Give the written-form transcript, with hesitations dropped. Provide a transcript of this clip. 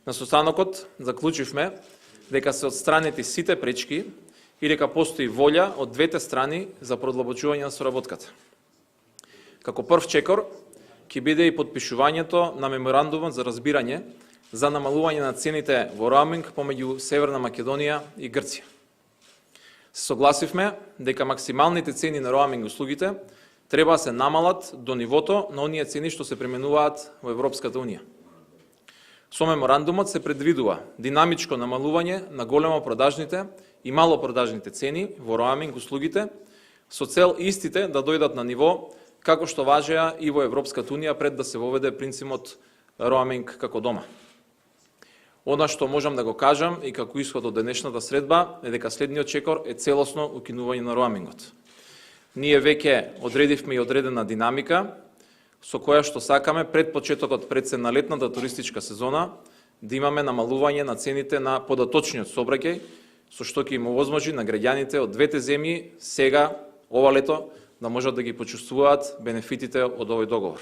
На состанокот заклучивме дека се отстранети сите пречки и дека постои волја од двете страни за продлабочување на соработката. Како прв чекор ќе биде и подпишувањето на меморандумот за разбирање за намалување на цените во роуминг помеѓу Северна Македонија и Грција. Се согласивме дека максималните цени на роуминг услугите треба да се намалат до нивото на оние цени што се применуваат во Европската Унија. Со меморандумот се предвидува динамичко намалување на големо продажните и мало продажните цени во роуминг услугите со цел истите да дојдат на ниво како што важеа и во Европската Унија пред да се воведе принципот роуминг како дома. Она што можам да го кажам и како исход од денешната средба е дека следниот чекор е целосно укинување на роумингот. Ние веќе одредивме и одредена динамика со која што сакаме пред почетокот на летната туристичка сезона да имаме намалување на цените на податочниот сообраќај, со што ќе им овозможи на граѓаните од двете земји сега, ова лето, да можат да ги почувствуваат бенефитите од овој договор.